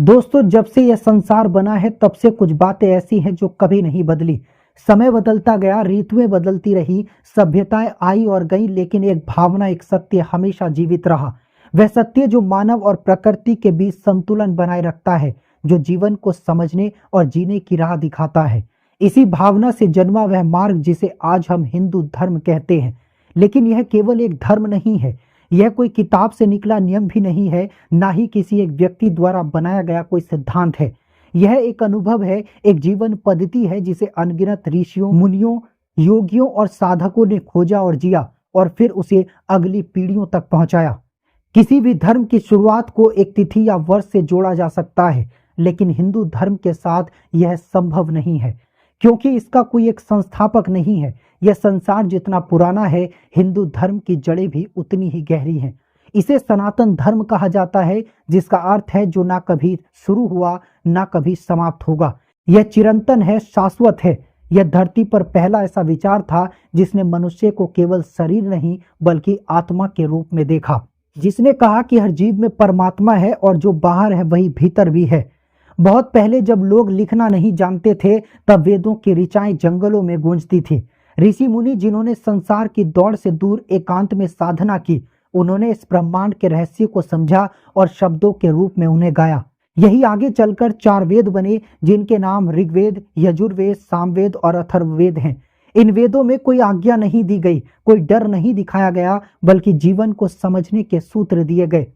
दोस्तों, जब से यह संसार बना है तब से कुछ बातें ऐसी हैं जो कभी नहीं बदली। समय बदलता गया, ऋतुएं बदलती रही, सभ्यताएं आई और गई, लेकिन एक भावना, एक सत्य हमेशा जीवित रहा। वह सत्य जो मानव और प्रकृति के बीच संतुलन बनाए रखता है, जो जीवन को समझने और जीने की राह दिखाता है। इसी भावना से जन्मा वह मार्ग जिसे आज हम हिंदू धर्म कहते हैं। लेकिन यह केवल एक धर्म नहीं है, यह कोई किताब से निकला नियम भी नहीं है, ना ही किसी एक व्यक्ति द्वारा बनाया गया कोई सिद्धांत है। यह एक अनुभव है, एक जीवन पद्धति है जिसे अनगिनत ऋषियों, मुनियों, योगियों और साधकों ने खोजा और जिया और फिर उसे अगली पीढ़ियों तक पहुंचाया। किसी भी धर्म की शुरुआत को एक तिथि या वर्ष से जोड़ा जा सकता है, लेकिन हिंदू धर्म के साथ यह संभव नहीं है, क्योंकि इसका कोई एक संस्थापक नहीं है। यह संसार जितना पुराना है, हिंदू धर्म की जड़ें भी उतनी ही गहरी हैं। इसे सनातन धर्म कहा जाता है, जिसका अर्थ है जो ना कभी शुरू हुआ ना कभी समाप्त होगा। यह चिरंतन है, शाश्वत है। यह धरती पर पहला ऐसा विचार था जिसने मनुष्य को केवल शरीर नहीं बल्कि आत्मा के रूप में देखा, जिसने कहा कि हर जीव में परमात्मा है और जो बाहर है वही भीतर भी है। बहुत पहले जब लोग लिखना नहीं जानते थे, तब वेदों की ऋचाएं जंगलों में गूंजती थी। ऋषि मुनि जिन्होंने संसार की दौड़ से दूर एकांत में साधना की, उन्होंने इस ब्रह्मांड के रहस्य को समझा और शब्दों के रूप में उन्हें गाया। यही आगे चलकर 4 वेद बने, जिनके नाम ऋग्वेद, यजुर्वेद, सामवेद और अथर्ववेद हैं। इन वेदों में कोई आज्ञा नहीं दी गई, कोई डर नहीं दिखाया गया, बल्कि जीवन को समझने के सूत्र दिए गए।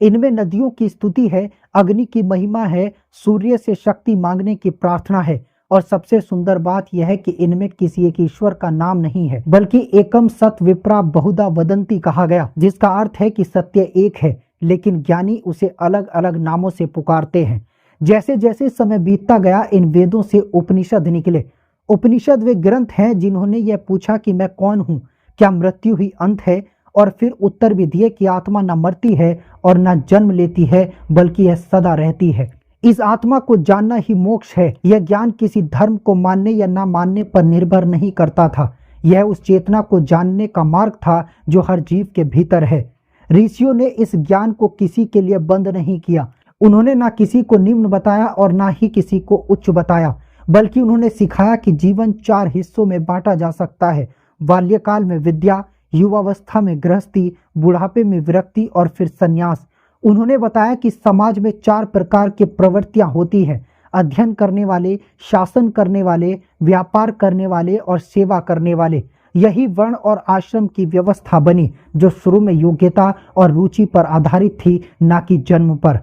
इनमें नदियों की स्तुति है, अग्नि की महिमा है, सूर्य से शक्ति मांगने की प्रार्थना है, और सबसे सुंदर बात यह है कि इनमें किसी एक ईश्वर का नाम नहीं है, बल्कि एकम सत विप्रा बहुधा वदंती कहा गया, जिसका अर्थ है कि सत्य एक है, लेकिन ज्ञानी उसे अलग अलग नामों से पुकारते हैं। जैसे जैसे समय बीतता गया, इन वेदों से उपनिषद निकले। उपनिषद वे ग्रंथ हैं जिन्होंने यह पूछा कि मैं कौन हूँ, क्या मृत्यु ही अंत है, और फिर उत्तर भी दिए कि आत्मा न मरती है और न जन्म लेती है, बल्कि यह सदा रहती है। इस आत्मा को जानना ही मोक्ष है। यह ज्ञान किसी धर्म को मानने या न मानने पर निर्भर नहीं करता था। यह उस चेतना को जानने का मार्ग था जो हर जीव के भीतर है। ऋषियों ने इस ज्ञान को किसी के लिए बंद नहीं किया। उन्होंने ना किसी को निम्न बताया और ना ही किसी को उच्च बताया, बल्कि उन्होंने सिखाया कि जीवन 4 हिस्सों में बांटा जा सकता है। बाल्यकाल में विद्या, युवावस्था में गृहस्थी, बुढ़ापे में विरक्ति और फिर संन्यास। उन्होंने बताया कि समाज में 4 प्रकार की प्रवृत्तियां होती हैं: अध्ययन करने वाले, शासन करने वाले, व्यापार करने वाले और सेवा करने वाले। यही वर्ण और आश्रम की व्यवस्था बनी, जो शुरू में योग्यता और रुचि पर आधारित थी, ना कि जन्म पर।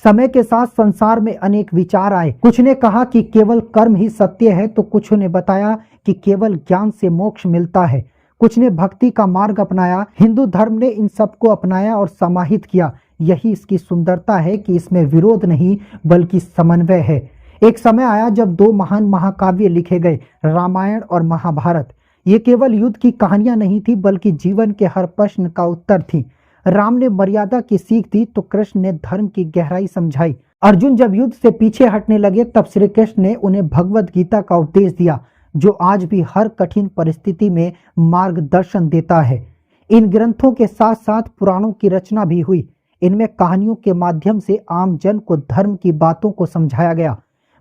समय के साथ संसार में अनेक विचार आए। कुछ ने कहा कि केवल कर्म ही सत्य है, तो कुछ ने बताया कि केवल ज्ञान से मोक्ष मिलता है। कुछ ने भक्ति का मार्ग अपनाया। हिंदू धर्म ने इन सबको अपनाया और समाहित किया। यही इसकी सुंदरता है कि इसमें विरोध नहीं बल्कि समन्वय है। एक समय आया जब 2 महान महाकाव्य लिखे गए, रामायण और महाभारत। ये केवल युद्ध की कहानियां नहीं थी, बल्कि जीवन के हर प्रश्न का उत्तर थी। राम ने मर्यादा की सीख दी तो कृष्ण ने धर्म की गहराई समझाई। अर्जुन जब युद्ध से पीछे हटने लगे, तब श्री कृष्ण ने उन्हें भगवत गीता का उपदेश दिया, जो आज भी हर कठिन परिस्थिति में मार्गदर्शन देता है। इन ग्रंथों के साथ साथ पुराणों की रचना भी हुई। इनमें कहानियों के माध्यम से आम जन को धर्म की बातों को समझाया गया।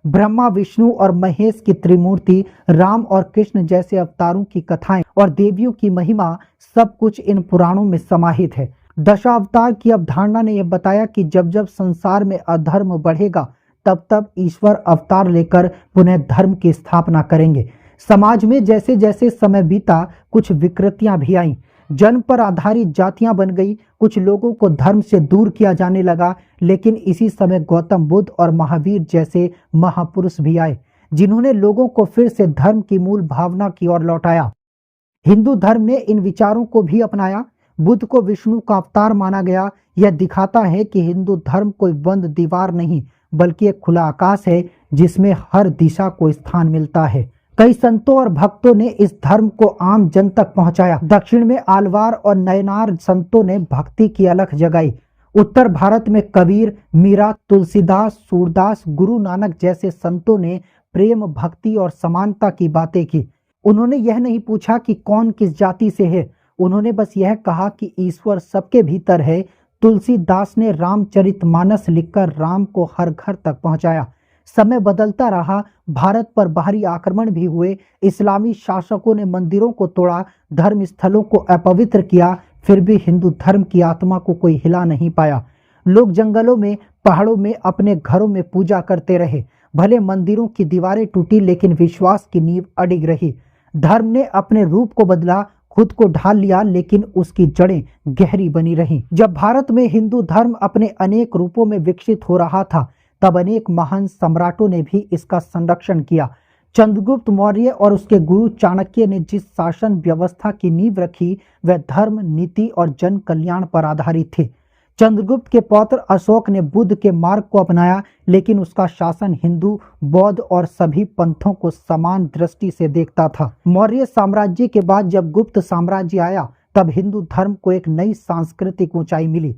ब्रह्मा, विष्णु और महेश की त्रिमूर्ति, राम और कृष्ण जैसे अवतारों की कथाएं और देवियों की महिमा, सब कुछ इन पुराणों में समाहित है। दशावतार की अवधारणा ने यह बताया कि जब जब संसार में अधर्म बढ़ेगा, तब तब ईश्वर अवतार लेकर पुनः धर्म की स्थापना करेंगे। समाज में जैसे जैसे समय बीता, कुछ विकृतियां भी आईं। जन्म पर आधारित जातियां बन गई। कुछ लोगों को धर्म से दूर किया जाने लगा, लेकिन इसी समय गौतम बुद्ध और महावीर जैसे महापुरुष भी आए, जिन्होंने लोगों को फिर से धर्म की मूल भावना की ओर लौटाया। हिंदू धर्म ने इन विचारों को भी अपनाया। बुद्ध को विष्णु का अवतार माना गया। यह दिखाता है कि हिंदू धर्म कोई बंद दीवार नहीं, बल्कि एक खुला आकाश है जिसमें हर दिशा को स्थान मिलता है। कई संतों और भक्तों ने इस धर्म को आम जन तक पहुंचाया। दक्षिण में आलवार और नयनार संतों ने भक्ति की अलख जगाई। उत्तर भारत में कबीर, मीरा, तुलसीदास, सूरदास, गुरु नानक जैसे संतों ने प्रेम, भक्ति और समानता की बातें की। उन्होंने यह नहीं पूछा कि कौन किस जाति से है, उन्होंने बस यह कहा कि ईश्वर सबके भीतर है, तुलसीदास ने रामचरितमानस लिखकर राम को हर घर तक पहुंचाया। समय बदलता रहा, भारत पर बाहरी आक्रमण भी हुए, इस्लामी शासकों ने मंदिरों को तोड़ा, धर्म स्थलों को अपवित्र किया, फिर भी हिंदू धर्म की आत्मा को कोई हिला नहीं पाया। लोग जंगलों में, पहाड़ों में, अपने घरों में पूजा करते रहे। भले मंदिरों की दीवारें टूटी, लेकिन विश्वास की नींव अडिग रही। धर्म ने अपने रूप को बदला, खुद को ढाल लिया, लेकिन उसकी जड़ें गहरी बनी रहीं। जब भारत में हिंदू धर्म अपने अनेक रूपों में विकसित हो रहा था, तब अनेक महान सम्राटों ने भी इसका संरक्षण किया। चंद्रगुप्त मौर्य और उसके गुरु चाणक्य ने जिस शासन व्यवस्था की नींव रखी, वह धर्म, नीति और जन कल्याण पर आधारित थी। चंद्रगुप्त के पौत्र अशोक ने बुद्ध के मार्ग को अपनाया, लेकिन उसका शासन हिंदू, बौद्ध और सभी पंथों को समान दृष्टि से देखता था। मौर्य साम्राज्य के बाद जब गुप्त साम्राज्य आया, तब हिंदू धर्म को एक नई सांस्कृतिक ऊंचाई मिली।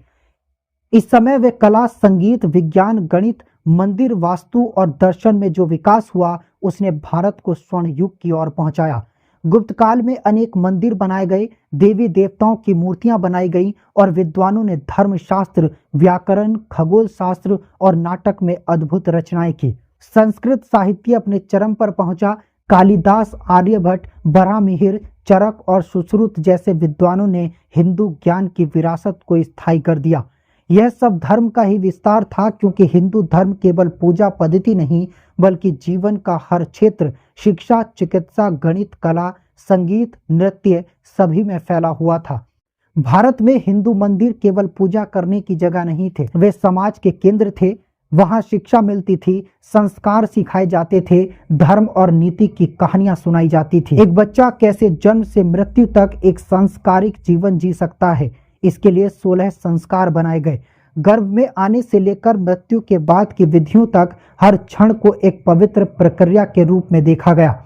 इस समय वे कला, संगीत, विज्ञान, गणित, मंदिर, वास्तु और दर्शन में जो विकास हुआ, उसने भारत को स्वर्ण युग की ओर पहुंचाया। गुप्त काल में अनेक मंदिर बनाए गए, देवी देवताओं की मूर्तियां बनाई गई और विद्वानों ने धर्मशास्त्र, व्याकरण, खगोल शास्त्र और नाटक में अद्भुत रचनाएं की। संस्कृत साहित्य अपने चरम पर पहुंचा। कालिदास, आर्यभट्ट, बराहमिहिर, चरक और सुश्रुत जैसे विद्वानों ने हिंदू ज्ञान की विरासत को स्थायी कर दिया। यह सब धर्म का ही विस्तार था, क्योंकि हिंदू धर्म केवल पूजा पद्धति नहीं, बल्कि जीवन का हर क्षेत्र, शिक्षा, चिकित्सा, गणित, कला, संगीत, नृत्य सभी में फैला हुआ था। भारत में हिंदू मंदिर केवल पूजा करने की जगह नहीं थे, वे समाज के केंद्र थे। वहां शिक्षा मिलती थी, संस्कार सिखाए जाते थे, धर्म और नीति की कहानियां सुनाई जाती थी। एक बच्चा कैसे जन्म से मृत्यु तक एक संस्कारिक जीवन जी सकता है, इसके लिए 16 संस्कार बनाए गए। गर्भ में आने से लेकर मृत्यु के बाद की विधियों तक हर क्षण को एक पवित्र प्रक्रिया के रूप में देखा गया।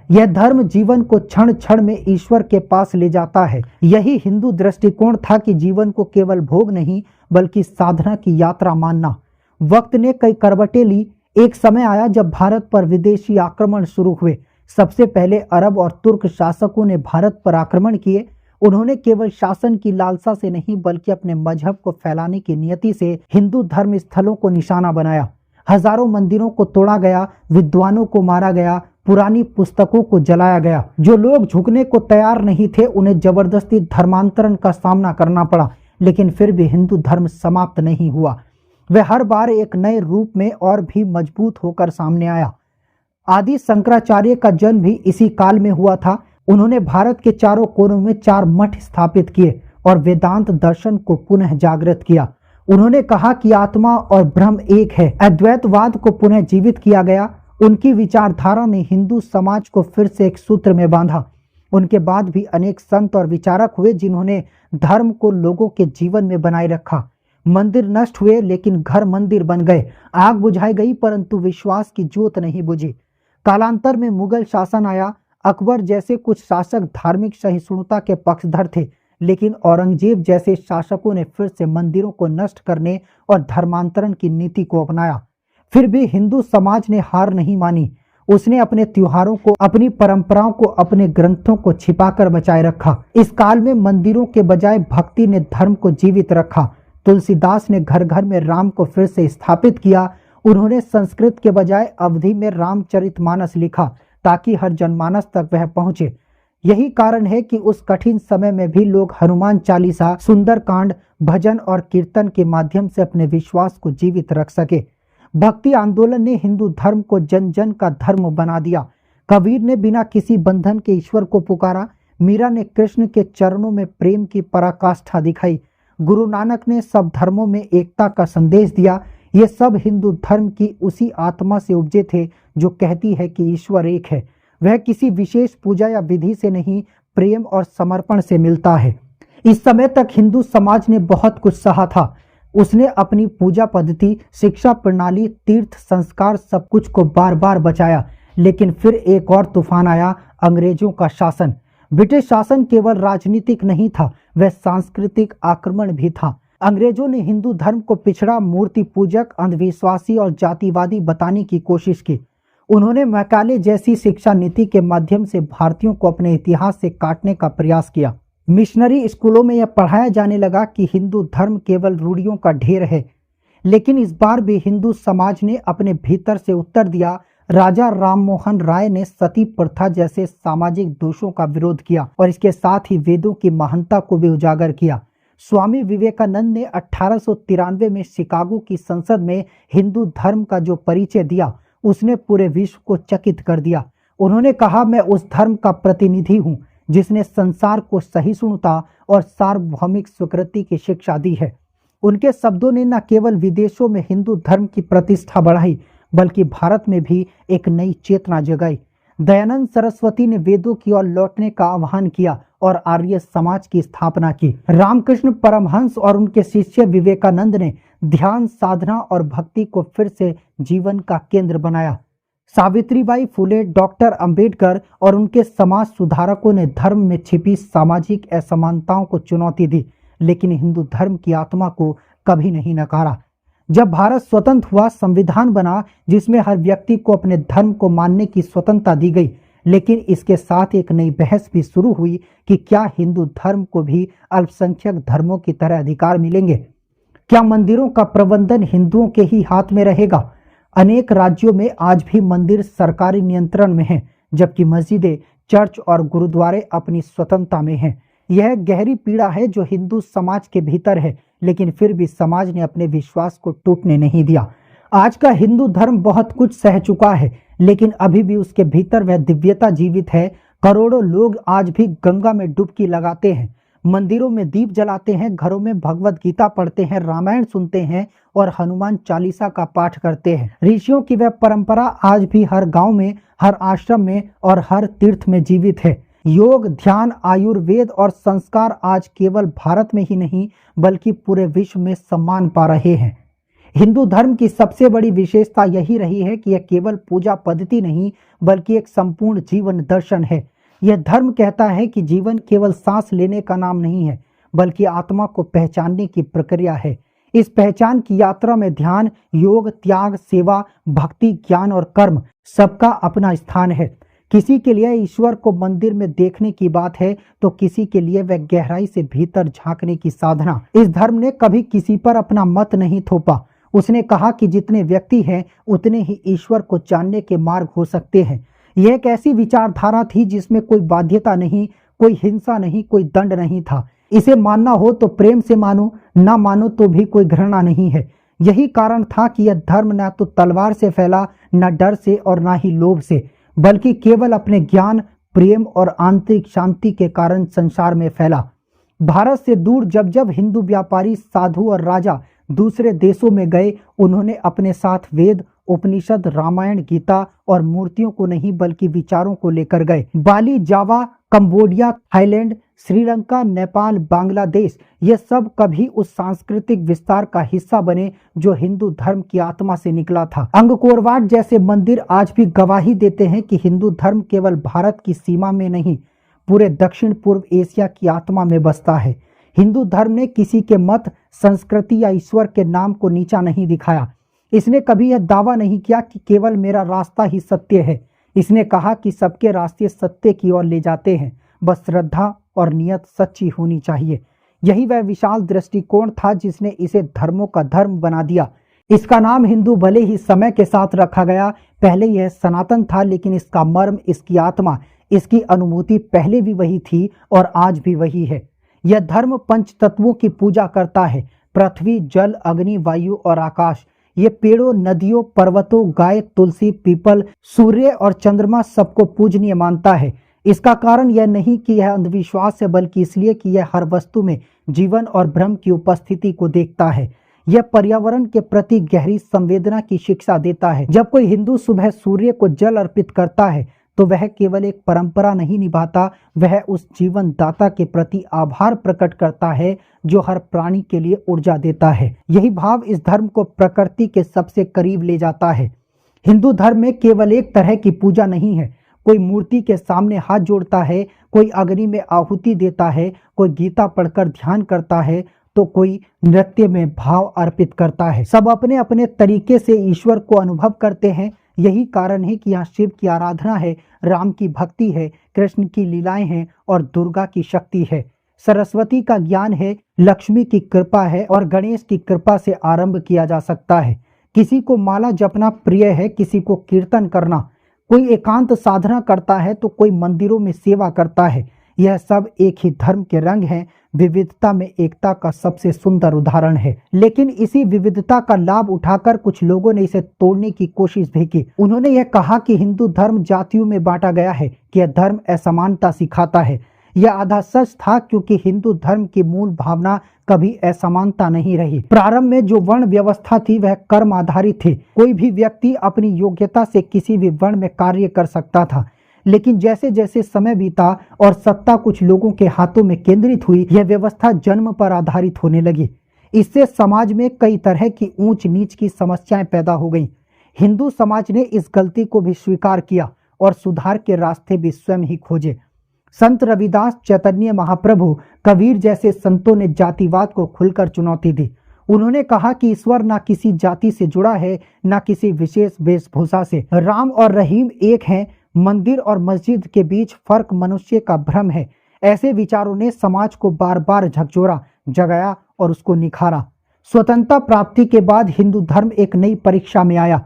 यह धर्म जीवन को क्षण क्षण में ईश्वर के पास ले जाता है। यही हिंदू दृष्टिकोण था कि जीवन को केवल भोग नहीं, बल्कि साधना की यात्रा मानना। वक्त ने कई करवटें ली। एक समय आया जब भारत पर विदेशी आक्रमण शुरू हुए। सबसे पहले अरब और तुर्क शासकों ने भारत पर आक्रमण किए। उन्होंने केवल शासन की लालसा से नहीं, बल्कि अपने मजहब को फैलाने की नियति से हिंदू धर्म स्थलों को निशाना बनाया। हजारों मंदिरों को तोड़ा गया, विद्वानों को मारा गया, पुरानी पुस्तकों को जलाया गया। जो लोग झुकने को तैयार नहीं थे, उन्हें जबरदस्ती धर्मांतरण का सामना करना पड़ा। लेकिन फिर भी हिंदू धर्म समाप्त नहीं हुआ। वह हर बार एक नए रूप में और भी मजबूत होकर सामने आया। आदि शंकराचार्य का जन्म भी इसी काल में हुआ था। उन्होंने भारत के चारों कोनों में 4 मठ स्थापित किए और वेदांत दर्शन को पुनः जागृत किया। उन्होंने कहा कि आत्मा और ब्रह्म एक है। अद्वैतवाद को पुनः जीवित किया गया। उनकी विचारधारा ने हिंदू समाज को फिर से एक सूत्र में बांधा। उनके बाद भी अनेक संत और विचारक हुए, जिन्होंने धर्म को लोगों के जीवन में बनाए रखा। मंदिर नष्ट हुए, लेकिन घर मंदिर बन गए। आग बुझाई गई, परंतु विश्वास की ज्योत नहीं बुझी। कालांतर में मुगल शासन आया। अकबर जैसे कुछ शासक धार्मिक सहिष्णुता के पक्षधर थे, लेकिन औरंगजेब जैसे शासकों ने फिर से मंदिरों को नष्ट करने और धर्मांतरण की नीति को अपनाया। फिर भी हिंदू समाज ने हार नहीं मानी। उसने अपने त्योहारों को, अपनी परंपराओं को, अपने ग्रंथों को छिपाकर बचाए रखा। इस काल में मंदिरों के बजाय भक्ति ने धर्म को जीवित रखा। तुलसीदास ने घर घर में राम को फिर से स्थापित किया। उन्होंने संस्कृत के बजाय अवधी में रामचरितमानस लिखा, ताकि हर जनमानस तक वह पहुंचे। यही कारण है कि उस कठिन समय में भी लोग हनुमान चालीसा, सुंदरकांड, भजन और कीर्तन के माध्यम से अपने विश्वास को जीवित रख सके। भक्ति आंदोलन ने हिंदू धर्म को जन जन का धर्म बना दिया। कबीर ने बिना किसी बंधन के ईश्वर को पुकारा। मीरा ने कृष्ण के चरणों में प्रेम की पराकाष्ठा दिखाई। गुरु नानक ने सब धर्मों में एकता का संदेश दिया। ये सब हिंदू धर्म की उसी आत्मा से उपजे थे जो कहती है कि ईश्वर एक है। वह किसी विशेष पूजा या विधि से नहीं, प्रेम और समर्पण से मिलता है। इस समय तक हिंदू समाज ने बहुत कुछ सहा था। उसने अपनी पूजा पद्धति, शिक्षा प्रणाली, तीर्थ संस्कार, सब कुछ को बार बार बचाया। लेकिन फिर एक और तूफान आया, अंग्रेजों का शासन। ब्रिटिश शासन केवल राजनीतिक नहीं था, वह सांस्कृतिक आक्रमण भी था। अंग्रेजों ने हिंदू धर्म को पिछड़ा, मूर्ति पूजक, अंधविश्वासी और जातिवादी बताने की कोशिश की। उन्होंने मैकाले जैसी शिक्षा नीति के माध्यम से भारतीयों को अपने इतिहास से काटने का प्रयास किया। मिशनरी स्कूलों में यह पढ़ाया जाने लगा कि हिंदू धर्म केवल रूढ़ियों का ढेर है। लेकिन इस बार भी हिंदू समाज ने अपने भीतर से उत्तर दिया। राजा राममोहन राय ने सती प्रथा जैसे सामाजिक दोषों का विरोध किया और इसके साथ ही वेदों की महानता को भी उजागर किया। स्वामी विवेकानंद ने 1893 में शिकागो की संसद में हिंदू धर्म का जो परिचय दिया, उसने पूरे विश्व को चकित कर दिया। उन्होंने कहा, मैं उस धर्म का प्रतिनिधि हूँ जिसने संसार को सहिष्णुता और सार्वभौमिक स्वीकृति की शिक्षा दी है। उनके शब्दों ने न केवल विदेशों में हिंदू धर्म की प्रतिष्ठा बढ़ाई, बल्कि भारत में भी एक नई चेतना जगाई। दयानंद सरस्वती ने वेदों की ओर लौटने का आह्वान किया और आर्य समाज की स्थापना की। रामकृष्ण परमहंस और उनके शिष्य विवेकानंद ने ध्यान, साधना और भक्ति को फिर से जीवन का केंद्र बनाया। सावित्रीबाई फुले, डॉक्टर अंबेडकर और उनके समाज सुधारकों ने धर्म में छिपी सामाजिक असमानताओं को चुनौती दी, लेकिन हिंदू धर्म की आत्मा को कभी नहीं नकारा। जब भारत स्वतंत्र हुआ, संविधान बना जिसमें हर व्यक्ति को अपने धर्म को मानने की स्वतंत्रता दी गई, लेकिन इसके साथ एक नई बहस भी शुरू हुई कि क्या हिंदू धर्म को भी अल्पसंख्यक धर्मों की तरह अधिकार मिलेंगे? क्या मंदिरों का प्रबंधन हिंदुओं के ही हाथ में रहेगा? अनेक राज्यों में आज भी मंदिर सरकारी नियंत्रण में हैं, जबकि मस्जिदें, चर्च और गुरुद्वारे अपनी स्वतंत्रता में हैं। यह गहरी पीड़ा है जो हिंदू समाज के भीतर है, लेकिन फिर भी समाज ने अपने विश्वास को टूटने नहीं दिया। आज का हिंदू धर्म बहुत कुछ सह चुका है, लेकिन अभी भी उसके भीतर वह दिव्यता जीवित है। करोड़ों लोग आज भी गंगा में डुबकी लगाते हैं, मंदिरों में दीप जलाते हैं, घरों में भगवत गीता पढ़ते हैं, रामायण सुनते हैं और हनुमान चालीसा का पाठ करते हैं। ऋषियों की वह परंपरा आज भी हर गांव में, हर आश्रम में और हर तीर्थ में जीवित है। योग, ध्यान, आयुर्वेद और संस्कार आज केवल भारत में ही नहीं बल्कि पूरे विश्व में सम्मान पा रहे हैं। हिंदू धर्म की सबसे बड़ी विशेषता यही रही है कि यह केवल पूजा पद्धति नहीं बल्कि एक संपूर्ण जीवन दर्शन है। यह धर्म कहता है कि जीवन केवल सांस लेने का नाम नहीं है, बल्कि आत्मा को पहचानने की प्रक्रिया है। इस पहचान की यात्रा में ध्यान, योग, त्याग, सेवा, भक्ति, ज्ञान और कर्म सबका अपना स्थान है। किसी के लिए ईश्वर को मंदिर में देखने की बात है, तो किसी के लिए वह गहराई से भीतर झांकने की साधना। इस धर्म ने कभी किसी पर अपना मत नहीं थोपा। उसने कहा कि जितने व्यक्ति हैं उतने ही ईश्वर को जानने के मार्ग हो सकते हैं। यह एक ऐसी विचारधारा थी जिसमें कोई बाध्यता नहीं, कोई हिंसा नहीं, कोई दंड नहीं था। इसे मानना हो तो प्रेम से मानो, ना मानो तो भी कोई घृणा नहीं है। यही कारण था कि यह धर्म न तो तलवार से फैला, न डर से और न ही लोभ से, बल्कि केवल अपने ज्ञान, प्रेम और आंतरिक शांति के कारण संसार में फैला। भारत से दूर जब जब हिंदू व्यापारी, साधु और राजा दूसरे देशों में गए, उन्होंने अपने साथ वेद, उपनिषद, रामायण, गीता और मूर्तियों को नहीं बल्कि विचारों को लेकर गए। बाली, जावा, कंबोडिया, थाईलैंड, श्रीलंका, नेपाल, बांग्लादेश, ये सब कभी उस सांस्कृतिक विस्तार का हिस्सा बने जो हिंदू धर्म की आत्मा से निकला था। अंगकोर वाट जैसे मंदिर आज भी गवाही देते हैं कि हिंदू धर्म केवल भारत की सीमा में नहीं, पूरे दक्षिण पूर्व एशिया की आत्मा में बसता है। हिंदू धर्म ने किसी के मत, संस्कृति या ईश्वर के नाम को नीचा नहीं दिखाया। इसने कभी यह दावा नहीं किया कि केवल मेरा रास्ता ही सत्य है। इसने कहा कि सबके रास्ते सत्य की ओर ले जाते हैं, बस श्रद्धा और नियत सच्ची होनी चाहिए। यही वह विशाल दृष्टिकोण था जिसने इसे धर्मों का धर्म बना दिया। इसका नाम हिंदू भले ही समय के साथ रखा गया, पहले यह सनातन था, लेकिन इसका मर्म, इसकी आत्मा, इसकी अनुभूति पहले भी वही थी और आज भी वही है। यह धर्म पंच तत्वों की पूजा करता है, पृथ्वी, जल, अग्नि, वायु और आकाश। ये पेड़ों, नदियों, पर्वतों, गाय, तुलसी, पीपल, सूर्य और चंद्रमा सबको पूजनीय मानता है। इसका कारण यह नहीं कि यह अंधविश्वास है, बल्कि इसलिए कि यह हर वस्तु में जीवन और ब्रह्म की उपस्थिति को देखता है। यह पर्यावरण के प्रति गहरी संवेदना की शिक्षा देता है। जब कोई हिंदू सुबह सूर्य को जल अर्पित करता है तो वह केवल एक परंपरा नहीं निभाता, वह उस जीवन दाता के प्रति आभार प्रकट करता है जो हर प्राणी के लिए ऊर्जा देता है। यही भाव इस धर्म को प्रकृति के सबसे करीब ले जाता है। हिंदू धर्म में केवल एक तरह की पूजा नहीं है। कोई मूर्ति के सामने हाथ जोड़ता है, कोई अग्नि में आहुति देता है, कोई गीता पढ़कर ध्यान करता है, तो कोई नृत्य में भाव अर्पित करता है। सब अपने अपने तरीके से ईश्वर को अनुभव करते हैं। यही कारण है कि यहाँ शिव की आराधना है, राम की भक्ति है, कृष्ण की लीलाएं हैं और दुर्गा की शक्ति है। सरस्वती का ज्ञान है, लक्ष्मी की कृपा है और गणेश की कृपा से आरंभ किया जा सकता है। किसी को माला जपना प्रिय है, किसी को कीर्तन करना, कोई एकांत साधना करता है तो कोई मंदिरों में सेवा करता है। यह सब एक ही धर्म के रंग हैं, विविधता में एकता का सबसे सुंदर उदाहरण है। लेकिन इसी विविधता का लाभ उठाकर कुछ लोगों ने इसे तोड़ने की कोशिश भी की। उन्होंने यह कहा कि हिंदू धर्म जातियों में बांटा गया है, कि यह धर्म असमानता सिखाता है। यह आधा सच था, क्योंकि हिंदू धर्म की मूल भावना कभी असमानता नहीं रही। प्रारंभ में जो वर्ण व्यवस्था थी वह कर्म आधारित थी। कोई भी व्यक्ति अपनी योग्यता से किसी भी वर्ण में कार्य कर सकता था। लेकिन जैसे जैसे समय बीता और सत्ता कुछ लोगों के हाथों में केंद्रित हुई, यह व्यवस्था जन्म पर आधारित होने लगी। इससे समाज में कई तरह की ऊंच नीच की समस्याएं पैदा हो गईं। हिंदू समाज ने इस गलती को भी स्वीकार किया और सुधार के रास्ते भी स्वयं ही खोजे। संत रविदास, चैतन्य महाप्रभु, कबीर जैसे संतों ने जातिवाद को खुलकर चुनौती दी। उन्होंने कहा कि ईश्वर ना किसी जाति से जुड़ा है, ना किसी विशेष वेशभूषा से। राम और रहीम एक हैं, मंदिर और मस्जिद के बीच फर्क मनुष्य का भ्रम है। ऐसे विचारों ने समाज को बार बार झकझोरा, जगाया और उसको निखारा। स्वतंत्रता प्राप्ति के बाद हिंदू धर्म एक नई परीक्षा में आया।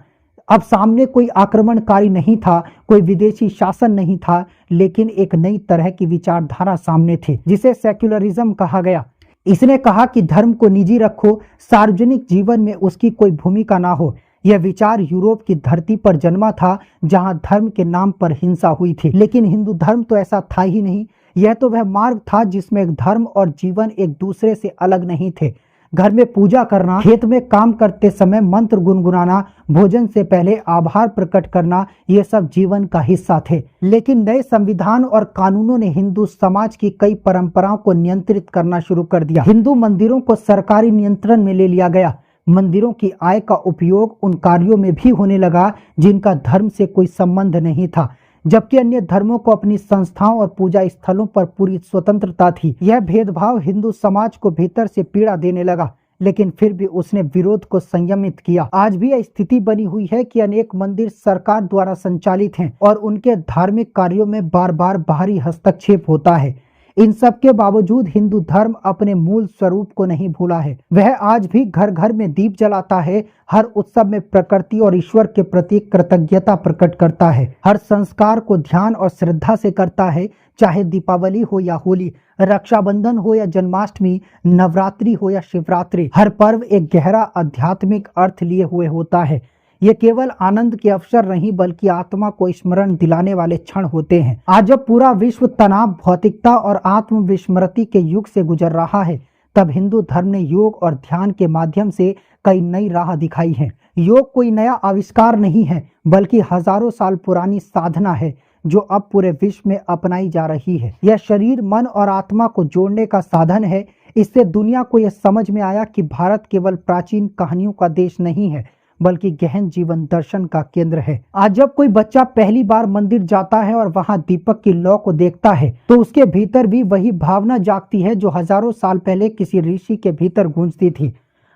अब सामने कोई आक्रमणकारी नहीं था, कोई विदेशी शासन नहीं था, लेकिन एक नई तरह की विचारधारा सामने थी, जिसे सेक्युलरिज्म कहा गया। इसने कहा कि धर्म को निजी रखो, सार्वजनिक जीवन में उसकी कोई भूमिका ना हो। यह विचार यूरोप की धरती पर जन्मा था, जहां धर्म के नाम पर हिंसा हुई थी। लेकिन हिंदू धर्म तो ऐसा था ही नहीं। यह तो वह मार्ग था जिसमें धर्म और जीवन एक दूसरे से अलग नहीं थे। घर में पूजा करना, खेत में काम करते समय मंत्र गुनगुनाना, भोजन से पहले आभार प्रकट करना, ये सब जीवन का हिस्सा थे। लेकिन नए संविधान और कानूनों ने हिंदू समाज की कई परंपराओं को नियंत्रित करना शुरू कर दिया। हिंदू मंदिरों को सरकारी नियंत्रण में ले लिया गया। मंदिरों की आय का उपयोग उन कार्यों में भी होने लगा जिनका धर्म से कोई संबंध नहीं था, जबकि अन्य धर्मों को अपनी संस्थाओं और पूजा स्थलों पर पूरी स्वतंत्रता थी। यह भेदभाव हिंदू समाज को भीतर से पीड़ा देने लगा, लेकिन फिर भी उसने विरोध को संयमित किया। आज भी यह स्थिति बनी हुई है कि अनेक मंदिर सरकार द्वारा संचालित हैं और उनके धार्मिक कार्यों में बार बार बाहरी हस्तक्षेप होता है। इन सब के बावजूद हिंदू धर्म अपने मूल स्वरूप को नहीं भूला है। वह आज भी घर घर में दीप जलाता है, हर उत्सव में प्रकृति और ईश्वर के प्रति कृतज्ञता प्रकट करता है, हर संस्कार को ध्यान और श्रद्धा से करता है, चाहे दीपावली हो या होली, रक्षाबंधन हो या जन्माष्टमी, नवरात्रि हो या शिवरात्रि। हर पर्व एक गहरा आध्यात्मिक अर्थ लिए हुए होता है। ये केवल आनंद के अवसर नहीं, बल्कि आत्मा को स्मरण दिलाने वाले क्षण होते हैं। आज जब पूरा विश्व तनाव, भौतिकता और आत्मविस्मृति के युग से गुजर रहा है, तब हिंदू धर्म ने योग और ध्यान के माध्यम से कई नई राह दिखाई है। योग कोई नया आविष्कार नहीं है, बल्कि हजारों साल पुरानी साधना है जो अब पूरे विश्व में अपनाई जा रही है। यह शरीर, मन और आत्मा को जोड़ने का साधन है। इससे दुनिया को यह समझ में आया कि भारत केवल प्राचीन कहानियों का देश नहीं है, बल्कि गहन जीवन दर्शन का केंद्र है। आज जब कोई बच्चा पहली बार मंदिर जाता है और वहां दीपक की लौ को देखता है, तो उसके भीतर भी वही भावना जागती है जो हजारों साल पहले किसी ऋषि के भीतर गूंजती थी।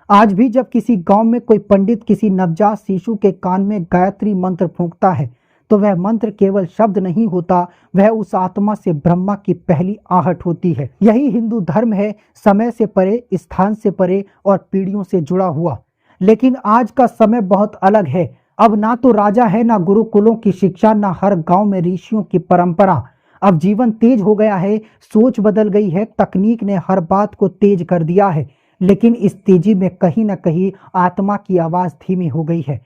आज भी जब किसी गांव में कोई पंडित किसी नवजात शिशु के कान में गायत्री मंत्र फूंकता है, तो वह मंत्र केवल शब्द नहीं होता, वह उस आत्मा से ब्रह्मा की पहली आहट होती है। यही हिंदू धर्म है, समय से परे, स्थान से परे और पीढ़ियों से जुड़ा हुआ। लेकिन आज का समय बहुत अलग है। अब ना तो राजा है, ना गुरुकुलों की शिक्षा, ना हर गांव में ऋषियों की परंपरा। अब जीवन तेज हो गया है, सोच बदल गई है, तकनीक ने हर बात को तेज कर दिया है, लेकिन इस तेजी में कहीं ना कहीं आत्मा की आवाज धीमी हो गई है।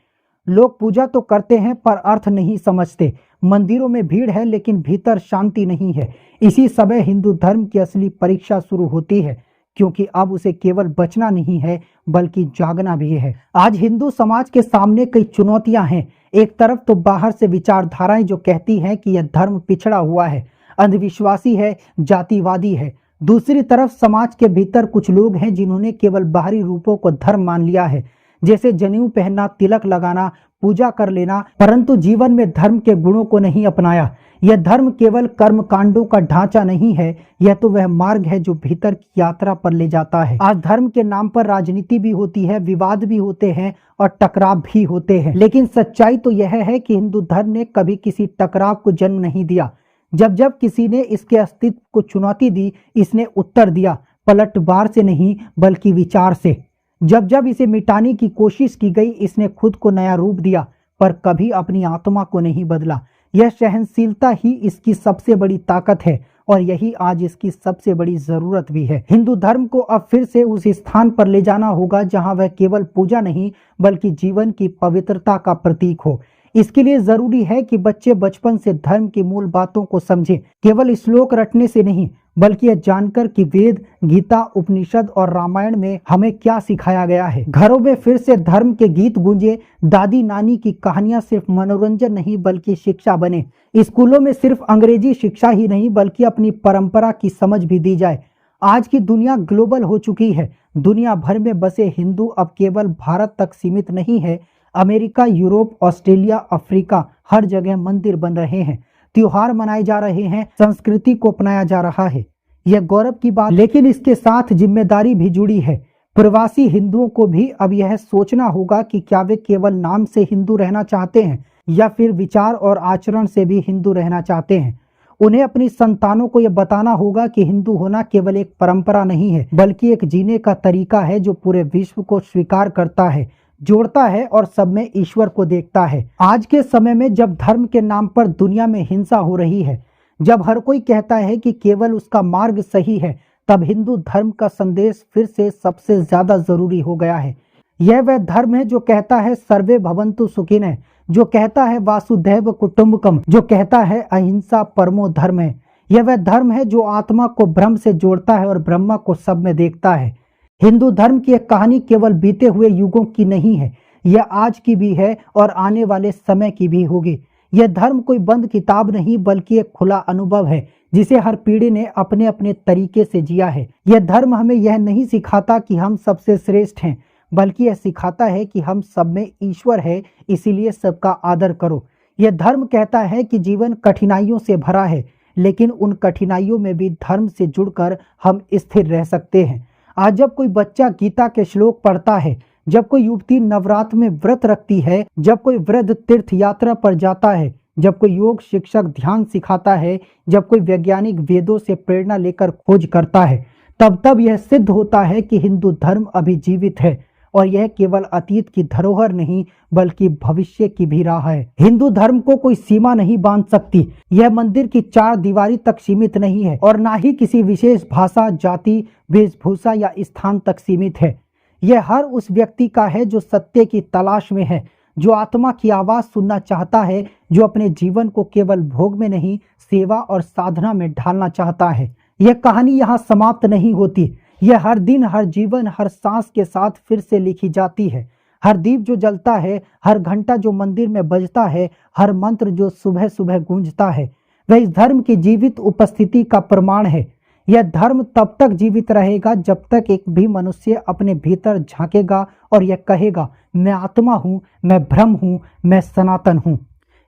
लोग पूजा तो करते हैं पर अर्थ नहीं समझते। मंदिरों में भीड़ है लेकिन भीतर शांति नहीं है। इसी समय हिंदू धर्म की असली परीक्षा शुरू होती है, क्योंकि अब उसे केवल बचना नहीं है बल्कि जागना भी है। आज हिंदू समाज के सामने कई चुनौतियां हैं। एक तरफ तो बाहर से विचारधाराएं जो कहती हैं कि यह धर्म पिछड़ा हुआ है, अंधविश्वासी है, जातिवादी है। दूसरी तरफ समाज के भीतर कुछ लोग हैं जिन्होंने केवल बाहरी रूपों को धर्म मान लिया है, जैसे जनेऊ पहनना, तिलक लगाना, पूजा कर लेना, परंतु जीवन में धर्म के गुणों को नहीं अपनाया। यह धर्म केवल कर्म कांडों का ढांचा नहीं है, यह तो वह मार्ग है जो भीतर की यात्रा पर ले जाता है। आज धर्म के नाम पर राजनीति भी होती है, विवाद भी होते हैं और टकराव भी होते हैं, लेकिन सच्चाई तो यह है कि हिंदू धर्म ने कभी किसी टकराव को जन्म नहीं दिया। जब जब किसी ने इसके अस्तित्व को चुनौती दी, इसने उत्तर दिया, पलटवार से नहीं बल्कि विचार से। जब जब इसे मिटाने की कोशिश की गई, इसने खुद को नया रूप दिया, पर कभी अपनी आत्मा को नहीं बदला। यह सहनशीलता ही इसकी सबसे बड़ी ताकत है और यही आज इसकी सबसे बड़ी जरूरत भी है। हिंदू धर्म को अब फिर से उस स्थान पर ले जाना होगा जहां वह केवल पूजा नहीं बल्कि जीवन की पवित्रता का प्रतीक हो। इसके लिए जरूरी है कि बच्चे बचपन से धर्म की मूल बातों को समझें, केवल श्लोक रटने से नहीं बल्कि यह जानकर कि वेद, गीता, उपनिषद और रामायण में हमें क्या सिखाया गया है। घरों में फिर से धर्म के गीत गूंजे, दादी नानी की कहानियां सिर्फ मनोरंजन नहीं बल्कि शिक्षा बने। स्कूलों में सिर्फ अंग्रेजी शिक्षा ही नहीं बल्कि अपनी परंपरा की समझ भी दी जाए। आज की दुनिया ग्लोबल हो चुकी है। दुनिया भर में बसे हिंदू अब केवल भारत तक सीमित नहीं है। अमेरिका, यूरोप, ऑस्ट्रेलिया, अफ्रीका, हर जगह मंदिर बन रहे हैं, त्योहार मनाए जा रहे हैं, संस्कृति को अपनाया जा रहा है। यह गौरव की बात, लेकिन इसके साथ जिम्मेदारी भी जुड़ी है। प्रवासी हिंदुओं को भी अब यह सोचना होगा कि क्या वे केवल नाम से हिंदू रहना चाहते हैं या फिर विचार और आचरण से भी हिंदू रहना चाहते हैं। उन्हें अपनी संतानों को यह बताना होगा कि हिंदू होना केवल एक परंपरा नहीं है बल्कि एक जीने का तरीका है जो पूरे विश्व को स्वीकार करता है, जोड़ता है और सब में ईश्वर को देखता है। आज के समय में जब धर्म के नाम पर दुनिया में हिंसा हो रही है, जब हर कोई कहता है कि केवल उसका मार्ग सही है, तब हिंदू धर्म का संदेश फिर से सबसे ज्यादा जरूरी हो गया है। यह वह धर्म है जो कहता है सर्वे भवन्तु सुखिनः, जो कहता है वासुदैव कुटुंबकम, जो कहता है अहिंसा परमो धर्म है। यह वह धर्म है जो आत्मा को ब्रह्म से जोड़ता है और ब्रह्मा को सब में देखता है। हिंदू धर्म की एक कहानी केवल बीते हुए युगों की नहीं है, यह आज की भी है और आने वाले समय की भी होगी। यह धर्म कोई बंद किताब नहीं बल्कि एक खुला अनुभव है जिसे हर पीढ़ी ने अपने अपने तरीके से जिया है। यह धर्म हमें यह नहीं सिखाता कि हम सबसे श्रेष्ठ हैं, बल्कि यह सिखाता है कि हम सब में ईश्वर है, इसीलिए सबका आदर करो। यह धर्म कहता है कि जीवन कठिनाइयों से भरा है, लेकिन उन कठिनाइयों में भी धर्म से जुड़कर हम स्थिर रह सकते हैं। आज जब कोई बच्चा गीता के श्लोक पढ़ता है, जब कोई युवती नवरात्र में व्रत रखती है, जब कोई वृद्ध तीर्थ यात्रा पर जाता है, जब कोई योग शिक्षक ध्यान सिखाता है, जब कोई वैज्ञानिक वेदों से प्रेरणा लेकर खोज करता है, तब यह सिद्ध होता है कि हिंदू धर्म अभी जीवित है और यह केवल अतीत की धरोहर नहीं बल्कि भविष्य की भी राह है। हिंदू धर्म को कोई सीमा नहीं बांध सकती। यह मंदिर की चार दीवारी तक सीमित नहीं है और ना ही किसी विशेष भाषा, जाति, वेशभूषा या स्थान तक सीमित है। यह हर उस व्यक्ति का है जो सत्य की तलाश में है, जो आत्मा की आवाज सुनना चाहता है, जो अपने जीवन को केवल भोग में नहीं सेवा और साधना में ढालना चाहता है। यह कहानी यहाँ समाप्त नहीं होती। यह हर दिन, हर जीवन, हर सांस के साथ फिर से लिखी जाती है। हर दीप जो जलता है, हर घंटा जो मंदिर में बजता है, हर मंत्र जो सुबह सुबह गूंजता है, वह इस धर्म की जीवित उपस्थिति का प्रमाण है। यह धर्म तब तक जीवित रहेगा जब तक एक भी मनुष्य अपने भीतर झांकेगा और यह कहेगा, मैं आत्मा हूँ, मैं ब्रह्म हूँ, मैं सनातन हूँ।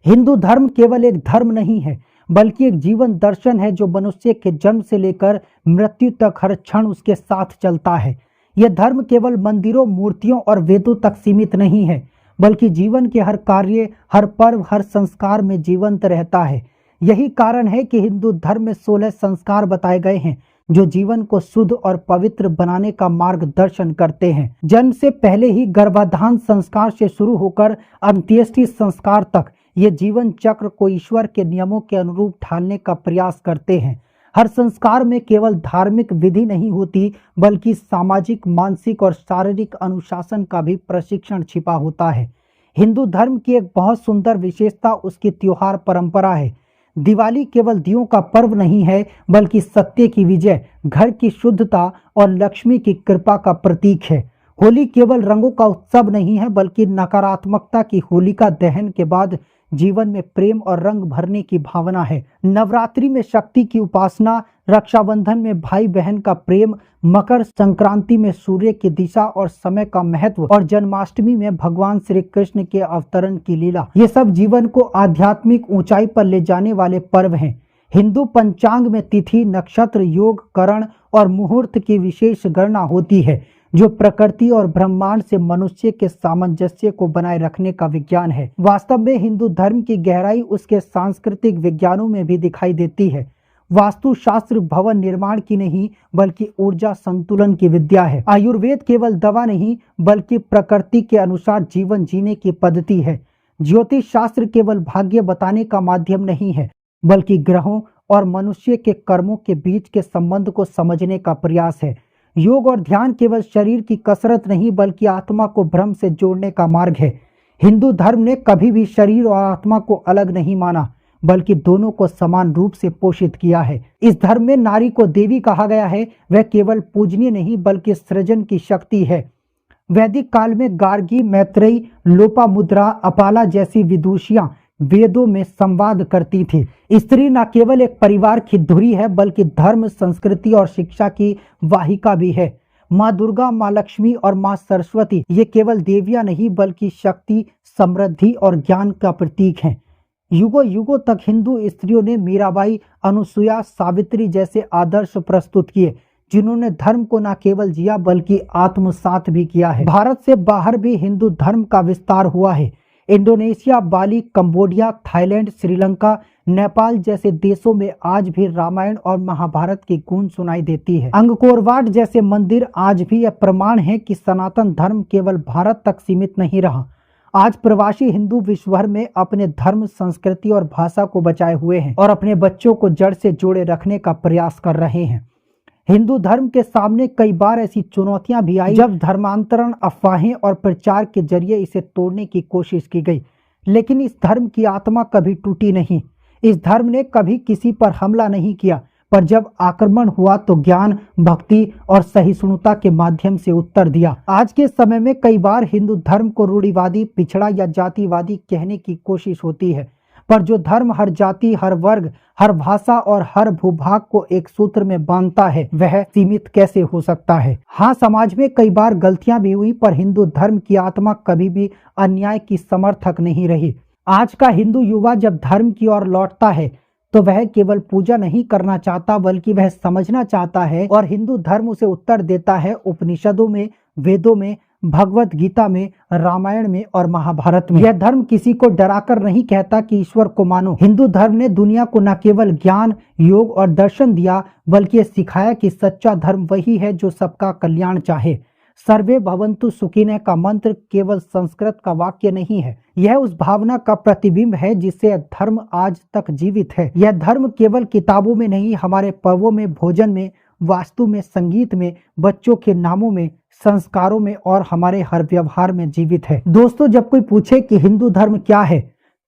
हिंदू धर्म केवल एक धर्म नहीं है बल्कि एक जीवन दर्शन है जो मनुष्य के जन्म से लेकर मृत्यु तक हर क्षण उसके साथ चलता है। यह धर्म केवल मंदिरों, मूर्तियों और वेदों तक सीमित नहीं है बल्कि जीवन के हर कार्य, हर पर्व, हर संस्कार में जीवंत रहता है। यही कारण है कि हिंदू धर्म में 16 संस्कार बताए गए हैं जो जीवन को शुद्ध और पवित्र बनाने का मार्गदर्शन करते हैं। जन्म से पहले ही गर्भाधान संस्कार से शुरू होकर अंत्येष्टि संस्कार तक ये जीवन चक्र को ईश्वर के नियमों के अनुरूप ढालने का प्रयास करते हैं। हर संस्कार में केवल धार्मिक विधि नहीं होती बल्कि सामाजिक, मानसिक और शारीरिक अनुशासन का भी प्रशिक्षण छिपा होता है। हिंदू धर्म की एक बहुत सुंदर विशेषता उसकी त्योहार परंपरा है। दिवाली केवल दियों का पर्व नहीं है बल्कि सत्य की विजय, घर की शुद्धता और लक्ष्मी की कृपा का प्रतीक है। होली केवल रंगों का उत्सव नहीं है बल्कि नकारात्मकता की होलिका दहन के बाद जीवन में प्रेम और रंग भरने की भावना है। नवरात्रि में शक्ति की उपासना, रक्षाबंधन में भाई बहन का प्रेम, मकर संक्रांति में सूर्य की दिशा और समय का महत्व और जन्माष्टमी में भगवान श्री कृष्ण के अवतरण की लीला, ये सब जीवन को आध्यात्मिक ऊंचाई पर ले जाने वाले पर्व हैं। हिंदू पंचांग में तिथि, नक्षत्र, योग, करण और मुहूर्त की विशेष गणना होती है जो प्रकृति और ब्रह्मांड से मनुष्य के सामंजस्य को बनाए रखने का विज्ञान है। वास्तव में हिंदू धर्म की गहराई उसके सांस्कृतिक विज्ञानों में भी दिखाई देती है। वास्तुशास्त्र भवन निर्माण की नहीं बल्कि ऊर्जा संतुलन की विद्या है। आयुर्वेद केवल दवा नहीं बल्कि प्रकृति के अनुसार जीवन जीने की पद्धति है। ज्योतिष शास्त्र केवल भाग्य बताने का माध्यम नहीं है बल्कि ग्रहों और मनुष्य के कर्मों के बीच के संबंध को समझने का प्रयास है। योग और ध्यान केवल शरीर की कसरत नहीं बल्कि आत्मा को ब्रह्म से जोड़ने का मार्ग है। हिंदू धर्म ने कभी भी शरीर और आत्मा को अलग नहीं माना बल्कि दोनों को समान रूप से पोषित किया है। इस धर्म में नारी को देवी कहा गया है। वह केवल पूजनीय नहीं बल्कि सृजन की शक्ति है। वैदिक काल में गार्गी, मैत्रेयी, लोपामुद्रा, अपाला जैसी विदुषियां वेदों में संवाद करती थी। स्त्री न केवल एक परिवार की धुरी है बल्कि धर्म, संस्कृति और शिक्षा की वाहिका भी है। माँ दुर्गा, माँ लक्ष्मी और माँ सरस्वती ये केवल देवियां नहीं बल्कि शक्ति, समृद्धि और ज्ञान का प्रतीक हैं। युगों युगों तक हिंदू स्त्रियों ने मीराबाई, अनुसुईया, सावित्री जैसे आदर्श प्रस्तुत किए जिन्होंने धर्म को न केवल जिया बल्कि आत्मसात भी किया है। भारत से बाहर भी हिंदू धर्म का विस्तार हुआ है। इंडोनेशिया, बाली, कंबोडिया, थाईलैंड, श्रीलंका, नेपाल जैसे देशों में आज भी रामायण और महाभारत की गूंज सुनाई देती है। अंगकोर वाट जैसे मंदिर आज भी यह प्रमाण है कि सनातन धर्म केवल भारत तक सीमित नहीं रहा। आज प्रवासी हिंदू विश्व भर में अपने धर्म, संस्कृति और भाषा को बचाए हुए हैं और अपने बच्चों को जड़ से जोड़े रखने का प्रयास कर रहे हैं। हिंदू धर्म के सामने कई बार ऐसी चुनौतियां भी आई जब धर्मांतरण, अफवाहें और प्रचार के जरिए इसे तोड़ने की कोशिश की गई, लेकिन इस धर्म की आत्मा कभी टूटी नहीं। इस धर्म ने कभी किसी पर हमला नहीं किया, पर जब आक्रमण हुआ तो ज्ञान, भक्ति और सहिष्णुता के माध्यम से उत्तर दिया। आज के समय में कई बार हिंदू धर्म को रूढ़िवादी, पिछड़ा या जातिवादी कहने की कोशिश होती है, पर जो धर्म हर जाति, हर वर्ग, हर भाषा और हर भूभाग को एक सूत्र में बांधता है वह सीमित कैसे हो सकता है। हाँ, समाज में कई बार गलतियां भी हुई, पर हिंदू धर्म की आत्मा कभी भी अन्याय की समर्थक नहीं रही। आज का हिंदू युवा जब धर्म की ओर लौटता है तो वह केवल पूजा नहीं करना चाहता बल्कि वह समझना चाहता है, और हिंदू धर्म उसे उत्तर देता है उपनिषदों में, वेदों में, भगवत गीता में, रामायण में और महाभारत में। यह धर्म किसी को डराकर नहीं कहता कि ईश्वर को मानो। हिंदू धर्म ने दुनिया को न केवल ज्ञान, योग और दर्शन दिया बल्कि सिखाया कि सच्चा धर्म वही है जो सबका कल्याण चाहे। सर्वे भवन्तु सुखिनः का मंत्र केवल संस्कृत का वाक्य नहीं है, यह उस भावना का प्रतिबिंब है जिससे यह धर्म आज तक जीवित है। यह धर्म केवल किताबों में नहीं, हमारे पर्वों में, भोजन में, वास्तु में, संगीत में, बच्चों के नामों में, संस्कारों में और हमारे हर व्यवहार में जीवित है। दोस्तों, जब कोई पूछे कि हिंदू धर्म क्या है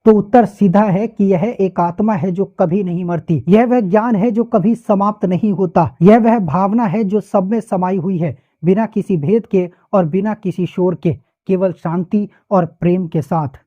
तो उत्तर सीधा है कि यह एक आत्मा है जो कभी नहीं मरती। यह वह ज्ञान है जो कभी समाप्त नहीं होता। यह वह भावना है जो सब में समाई हुई है, बिना किसी भेद के और बिना किसी शोर के, केवल शांति और प्रेम के साथ।